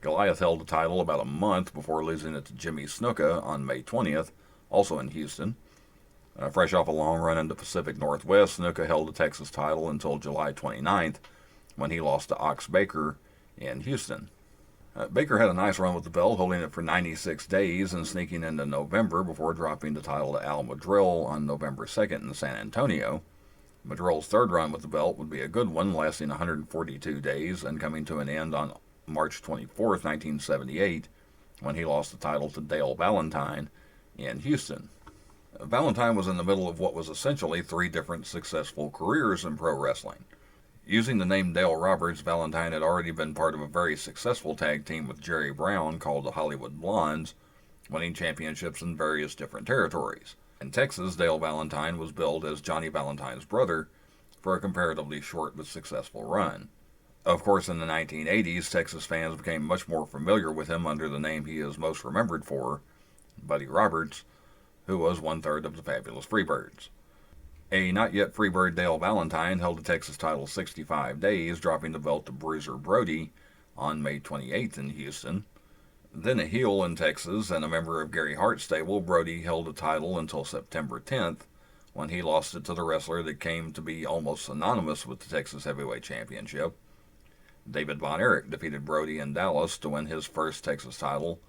Goliath held the title about a month before losing it to Jimmy Snuka on May 20th, also in Houston. Fresh off a long run in the Pacific Northwest, Snuka held the Texas title until July 29th when he lost to Ox Baker in Houston. Baker had a nice run with the belt, holding it for 96 days and sneaking into November before dropping the title to Al Madril on November 2nd in San Antonio. Madril's third run with the belt would be a good one, lasting 142 days and coming to an end on March 24th, 1978, when he lost the title to Dale Valentine in Houston. Valentine was in the middle of what was essentially 3 different successful careers in pro wrestling. Using the name Dale Roberts, Valentine had already been part of a very successful tag team with Jerry Brown called the Hollywood Blondes, winning championships in various different territories. In Texas, Dale Valentine was billed as Johnny Valentine's brother for a comparatively short but successful run. Of course, in the 1980s, Texas fans became much more familiar with him under the name he is most remembered for, Buddy Roberts, who was one-third of the Fabulous Freebirds. A not-yet Freebird Dale Valentine held the Texas title 65 days, dropping the belt to Bruiser Brody on May 28th in Houston. Then a heel in Texas and a member of Gary Hart's stable, Brody held the title until September 10th, when he lost it to the wrestler that came to be almost synonymous with the Texas Heavyweight Championship. David Von Erich defeated Brody in Dallas to win his first Texas title,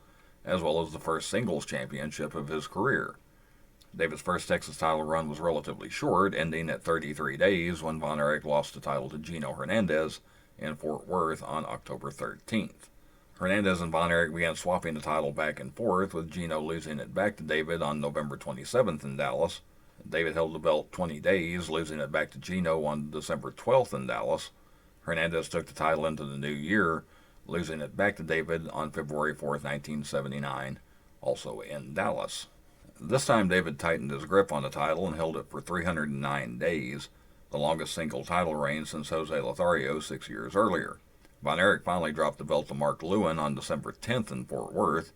as well as the first singles championship of his career. David's first Texas title run was relatively short, ending at 33 days when Von Erich lost the title to Gino Hernandez in Fort Worth on October 13th. Hernandez and Von Erich began swapping the title back and forth, with Gino losing it back to David on November 27th in Dallas. David held the belt 20 days, losing it back to Gino on December 12th in Dallas. Hernandez took the title into the new year, losing it back to David on February 4th, 1979, also in Dallas. This time David tightened his grip on the title and held it for 309 days, the longest single title reign since Jose Lothario 6 years earlier. Von Erich finally dropped the belt to Mark Lewin on December 10th in Fort Worth.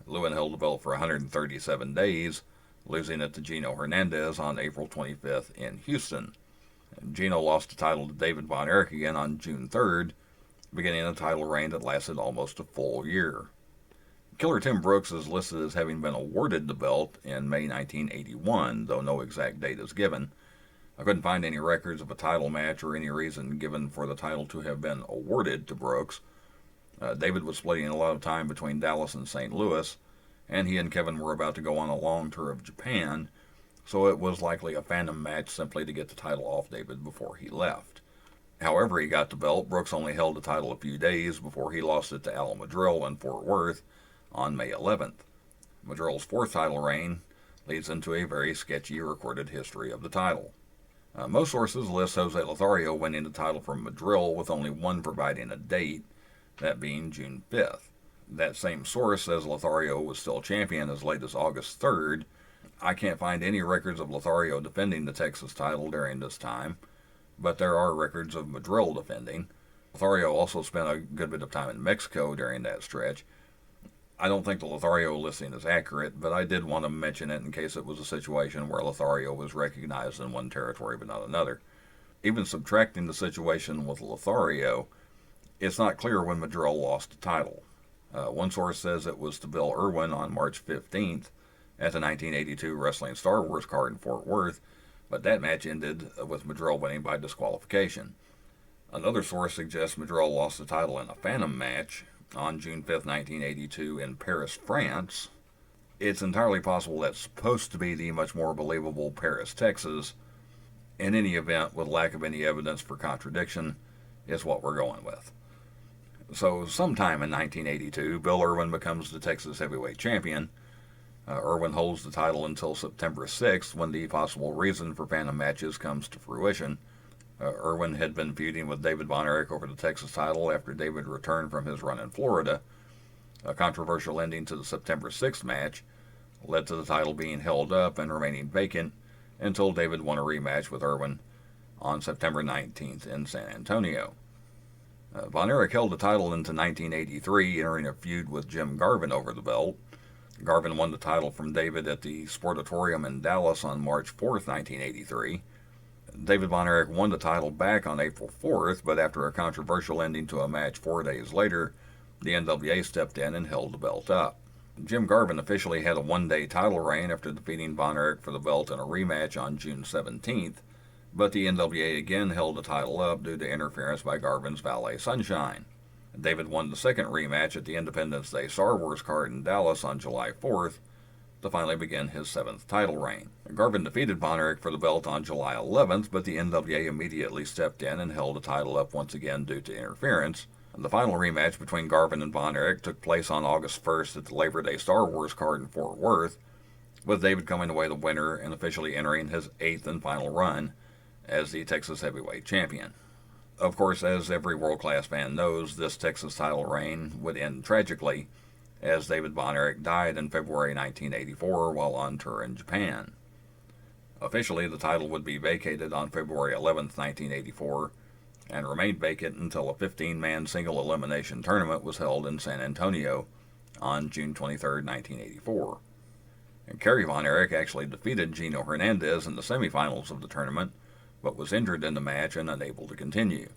Lewin held the belt for 137 days, losing it to Gino Hernandez on April 25th in Houston. Gino lost the title to David Von Erich again on June 3rd, beginning a title reign that lasted almost a full year. Killer Tim Brooks is listed as having been awarded the belt in May 1981, though no exact date is given. I couldn't find any records of a title match or any reason given for the title to have been awarded to Brooks. David was splitting a lot of time between Dallas and St. Louis, and he and Kevin were about to go on a long tour of Japan, so it was likely a phantom match simply to get the title off David before he left. However he got the belt, Brooks only held the title a few days before he lost it to Al Madrill in Fort Worth on May 11th. Madrill's fourth title reign leads into a very sketchy recorded history of the title. Most sources list Jose Lothario winning the title from Madrill, with only one providing a date, that being June 5th. That same source says Lothario was still champion as late as August 3rd. I can't find any records of Lothario defending the Texas title during this time, but there are records of Madrill defending. Lothario also spent a good bit of time in Mexico during that stretch. I don't think the Lothario listing is accurate, but I did want to mention it in case it was a situation where Lothario was recognized in one territory but not another. Even subtracting the situation with Lothario, it's not clear when Madrill lost the title. One source says it was to Bill Irwin on March 15th at the 1982 Wrestling Star Wars card in Fort Worth, but that match ended with Madrill winning by disqualification. Another source suggests Madrill lost the title in a phantom match on June 5th, 1982 in Paris, France. It's entirely possible that's supposed to be the much more believable Paris, Texas. In any event, with lack of any evidence for contradiction, is what we're going with. So sometime in 1982, Bill Irwin becomes the Texas Heavyweight Champion. Irwin holds the title until September 6th, when the possible reason for phantom matches comes to fruition. Irwin had been feuding with David Von Erich over the Texas title after David returned from his run in Florida. A controversial ending to the September 6th match led to the title being held up and remaining vacant until David won a rematch with Irwin on September 19th in San Antonio. Von Erich held the title into 1983, entering a feud with Jim Garvin over the belt. Garvin won the title from David at the Sportatorium in Dallas on March 4th, 1983. David Von Erich won the title back on April 4th, but after a controversial ending to a match 4 days later, the NWA stepped in and held the belt up. Jim Garvin officially had a one-day title reign after defeating Von Erich for the belt in a rematch on June 17th, but the NWA again held the title up due to interference by Garvin's valet Sunshine. David won the second rematch at the Independence Day Star Wars card in Dallas on July 4th to finally begin his seventh title reign. Garvin defeated Von Erich for the belt on July 11th, but the NWA immediately stepped in and held the title up once again due to interference. The final rematch between Garvin and Von Erich took place on August 1st at the Labor Day Star Wars card in Fort Worth, with David coming away the winner and officially entering his eighth and final run as the Texas Heavyweight Champion. Of course, as every world-class fan knows, this Texas title reign would end tragically, as David Von Erich died in February 1984 while on tour in Japan. Officially, the title would be vacated on February 11, 1984, and remained vacant until a 15-man single elimination tournament was held in San Antonio on June 23, 1984. And Kerry Von Erich actually defeated Gino Hernandez in the semifinals of the tournament, but was injured in the match and unable to continue.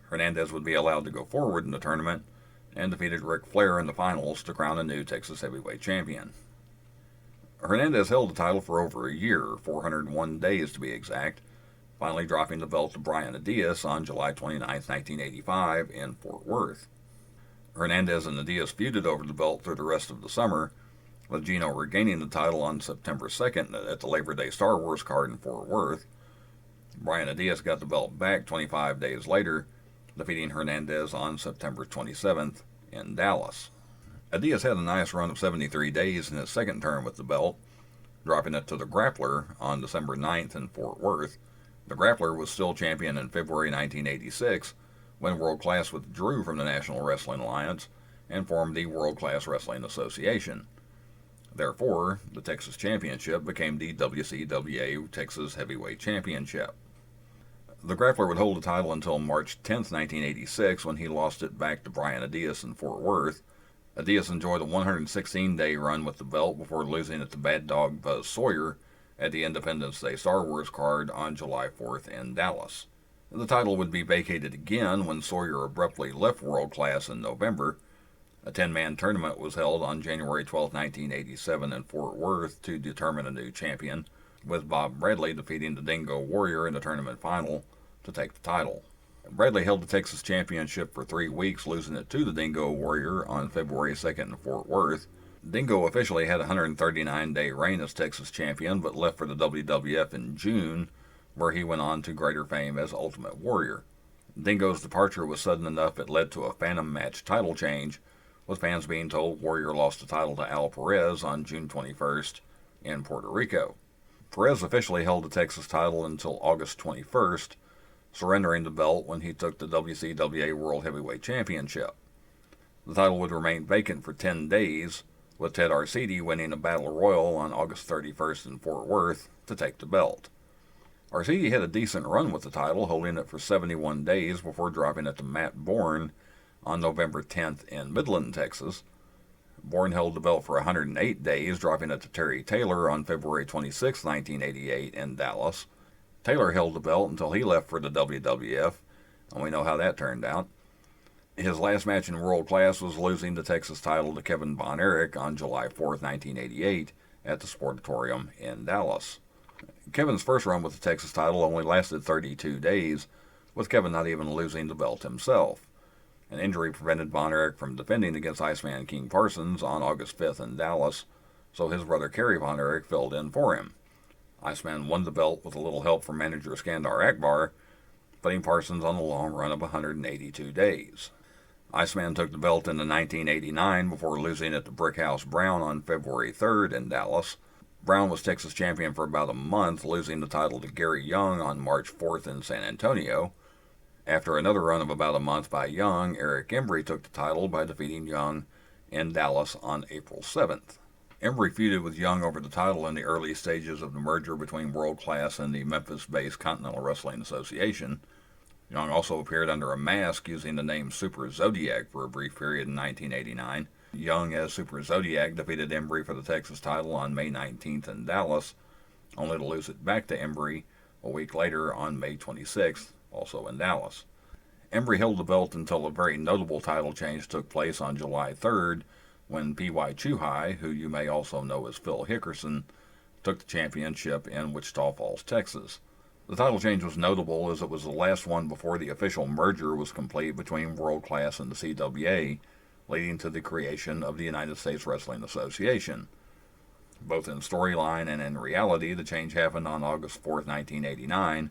Hernandez would be allowed to go forward in the tournament, and defeated Ric Flair in the finals to crown a new Texas Heavyweight Champion. Hernandez held the title for over a year, 401 days to be exact, finally dropping the belt to Brian Adias on July 29, 1985 in Fort Worth. Hernandez and Adias feuded over the belt through the rest of the summer, with Gino regaining the title on September 2nd at the Labor Day Star Wars card in Fort Worth. Brian Adias got the belt back 25 days later, defeating Hernandez on September 27th in Dallas. Adias had a nice run of 73 days in his second term with the belt, dropping it to the Grappler on December 9th in Fort Worth. The Grappler was still champion in February 1986 when World Class withdrew from the National Wrestling Alliance and formed the World Class Wrestling Association. Therefore, the Texas Championship became the WCWA Texas Heavyweight Championship. The Grappler would hold the title until March 10, 1986, when he lost it back to Brian Adias in Fort Worth. Adias enjoyed a 116-day run with the belt before losing it to Bad Dog Buzz Sawyer at the Independence Day Star Wars card on July 4th in Dallas. The title would be vacated again when Sawyer abruptly left World Class in November. A 10-man tournament was held on January 12, 1987 in Fort Worth to determine a new champion, with Bob Bradley defeating the Dingo Warrior in the tournament final to take the title. Bradley held the Texas Championship for 3 weeks, losing it to the Dingo Warrior on February 2nd in Fort Worth. Dingo officially had a 139-day reign as Texas Champion, but left for the WWF in June, where he went on to greater fame as Ultimate Warrior. Dingo's departure was sudden enough it led to a Phantom match title change, with fans being told Warrior lost the title to Al Perez on June 21st in Puerto Rico. Perez officially held the Texas title until August 21st, surrendering the belt when he took the WCWA World Heavyweight Championship. The title would remain vacant for 10 days, with Ted Arcidi winning a Battle Royal on August 31st in Fort Worth to take the belt. Arcidi had a decent run with the title, holding it for 71 days before dropping it to Matt Bourne on November 10th in Midland, Texas. Bourne held the belt for 108 days, dropping it to Terry Taylor on February 26, 1988 in Dallas. Taylor held the belt until he left for the WWF, and we know how that turned out. His last match in World Class was losing the Texas title to Kevin Von Erich on July 4, 1988 at the Sportatorium in Dallas. Kevin's first run with the Texas title only lasted 32 days, with Kevin not even losing the belt himself. An injury prevented Von Erich from defending against Iceman King Parsons on August 5th in Dallas, so his brother Kerry Von Erich filled in for him. Iceman won the belt with a little help from manager Skandar Akbar, putting Parsons on a long run of 182 days. Iceman took the belt into 1989 before losing it to Brickhouse Brown on February 3rd in Dallas. Brown was Texas champion for about a month, losing the title to Gary Young on March 4th in San Antonio. After another run of about a month by Young, Eric Embry took the title by defeating Young in Dallas on April 7th. Embry feuded with Young over the title in the early stages of the merger between World Class and the Memphis-based Continental Wrestling Association. Young also appeared under a mask using the name Super Zodiac for a brief period in 1989. Young, as Super Zodiac, defeated Embry for the Texas title on May 19th in Dallas, only to lose it back to Embry a week later on May 26th, also in Dallas. Embry held the belt until a very notable title change took place on July 3rd, when P.Y. Chuhai, who you may also know as Phil Hickerson, took the championship in Wichita Falls, Texas. The title change was notable as it was the last one before the official merger was complete between World Class and the CWA, leading to the creation of the United States Wrestling Association. Both in storyline and in reality, the change happened on August 4, 1989,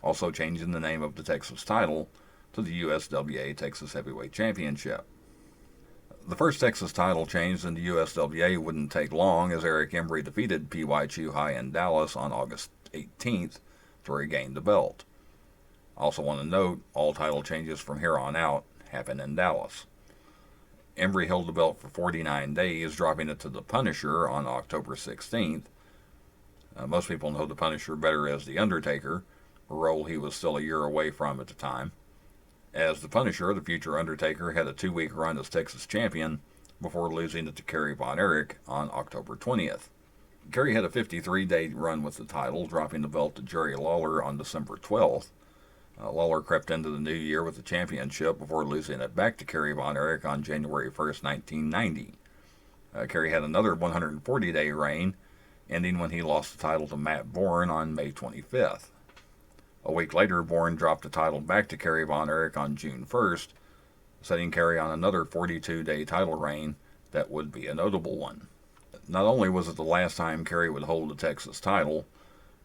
also changing the name of the Texas title to the USWA Texas Heavyweight Championship. The first Texas title change in the USWA wouldn't take long, as Eric Embry defeated P.Y. Chuhai in Dallas on August 18th to regain the belt. I also want to note, all title changes from here on out happen in Dallas. Embry held the belt for 49 days, dropping it to The Punisher on October 16th. Most people know The Punisher better as The Undertaker, a role he was still a year away from at the time. As The Punisher, the future Undertaker had a 2-week run as Texas champion before losing it to Kerry Von Erich on October 20th. Kerry had a 53-day run with the title, dropping the belt to Jerry Lawler on December 12th. Lawler crept into the new year with the championship before losing it back to Kerry Von Erich on January 1st, 1990. Kerry had another 140-day reign, ending when he lost the title to Matt Bourne on May 25th. A week later, Bourne dropped the title back to Kerry Von Erich on June 1st, setting Kerry on another 42-day title reign that would be a notable one. Not only was it the last time Kerry would hold the Texas title,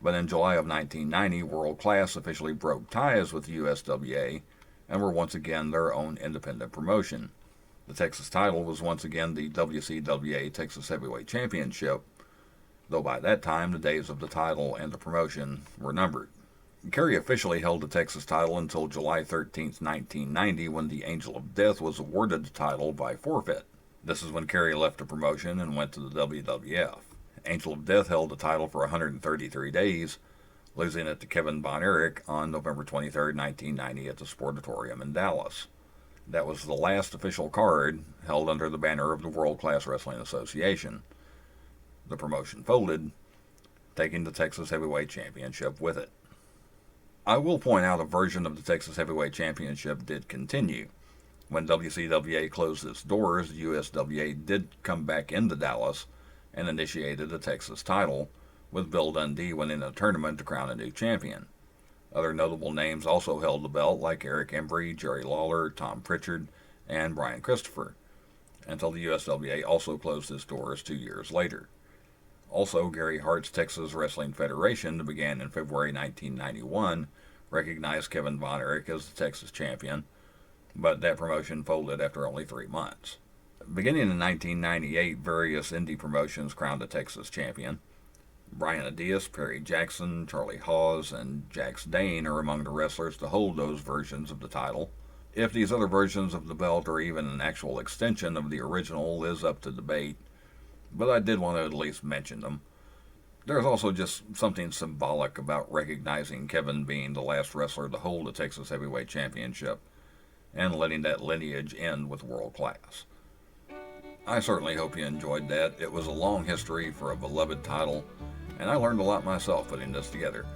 but in July of 1990, World Class officially broke ties with the USWA and were once again their own independent promotion. The Texas title was once again the WCWA Texas Heavyweight Championship, though by that time the days of the title and the promotion were numbered. Kerry officially held the Texas title until July 13, 1990, when the Angel of Death was awarded the title by forfeit. This is when Kerry left the promotion and went to the WWF. Angel of Death held the title for 133 days, losing it to Kevin Von Erich on November 23, 1990 at the Sportatorium in Dallas. That was the last official card held under the banner of the World Class Wrestling Association. The promotion folded, taking the Texas Heavyweight Championship with it. I will point out a version of the Texas Heavyweight Championship did continue. When WCWA closed its doors, the USWA did come back into Dallas and initiated the Texas title, with Bill Dundee winning a tournament to crown a new champion. Other notable names also held the belt, like Eric Embry, Jerry Lawler, Tom Pritchard, and Brian Christopher, until the USWA also closed its doors 2 years later. Also, Gary Hart's Texas Wrestling Federation, that began in February 1991, recognized Kevin Von Erich as the Texas champion, but that promotion folded after only 3 months. Beginning in 1998, various indie promotions crowned a Texas champion. Brian Adias, Perry Jackson, Charlie Hawes, and Jax Dane are among the wrestlers to hold those versions of the title. If these other versions of the belt are even an actual extension of the original is up to debate, but I did want to at least mention them. There's also just something symbolic about recognizing Kevin being the last wrestler to hold the Texas Heavyweight Championship and letting that lineage end with World Class. I certainly hope you enjoyed that. It was a long history for a beloved title, and I learned a lot myself putting this together.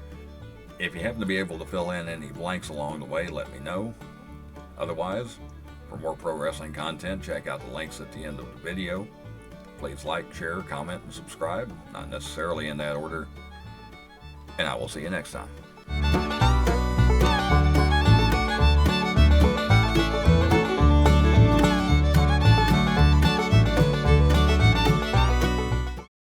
If you happen to be able to fill in any blanks along the way, let me know. Otherwise, for more pro wrestling content, check out the links at the end of the video. Please like, share, comment, and subscribe, not necessarily in that order. And I will see you next time.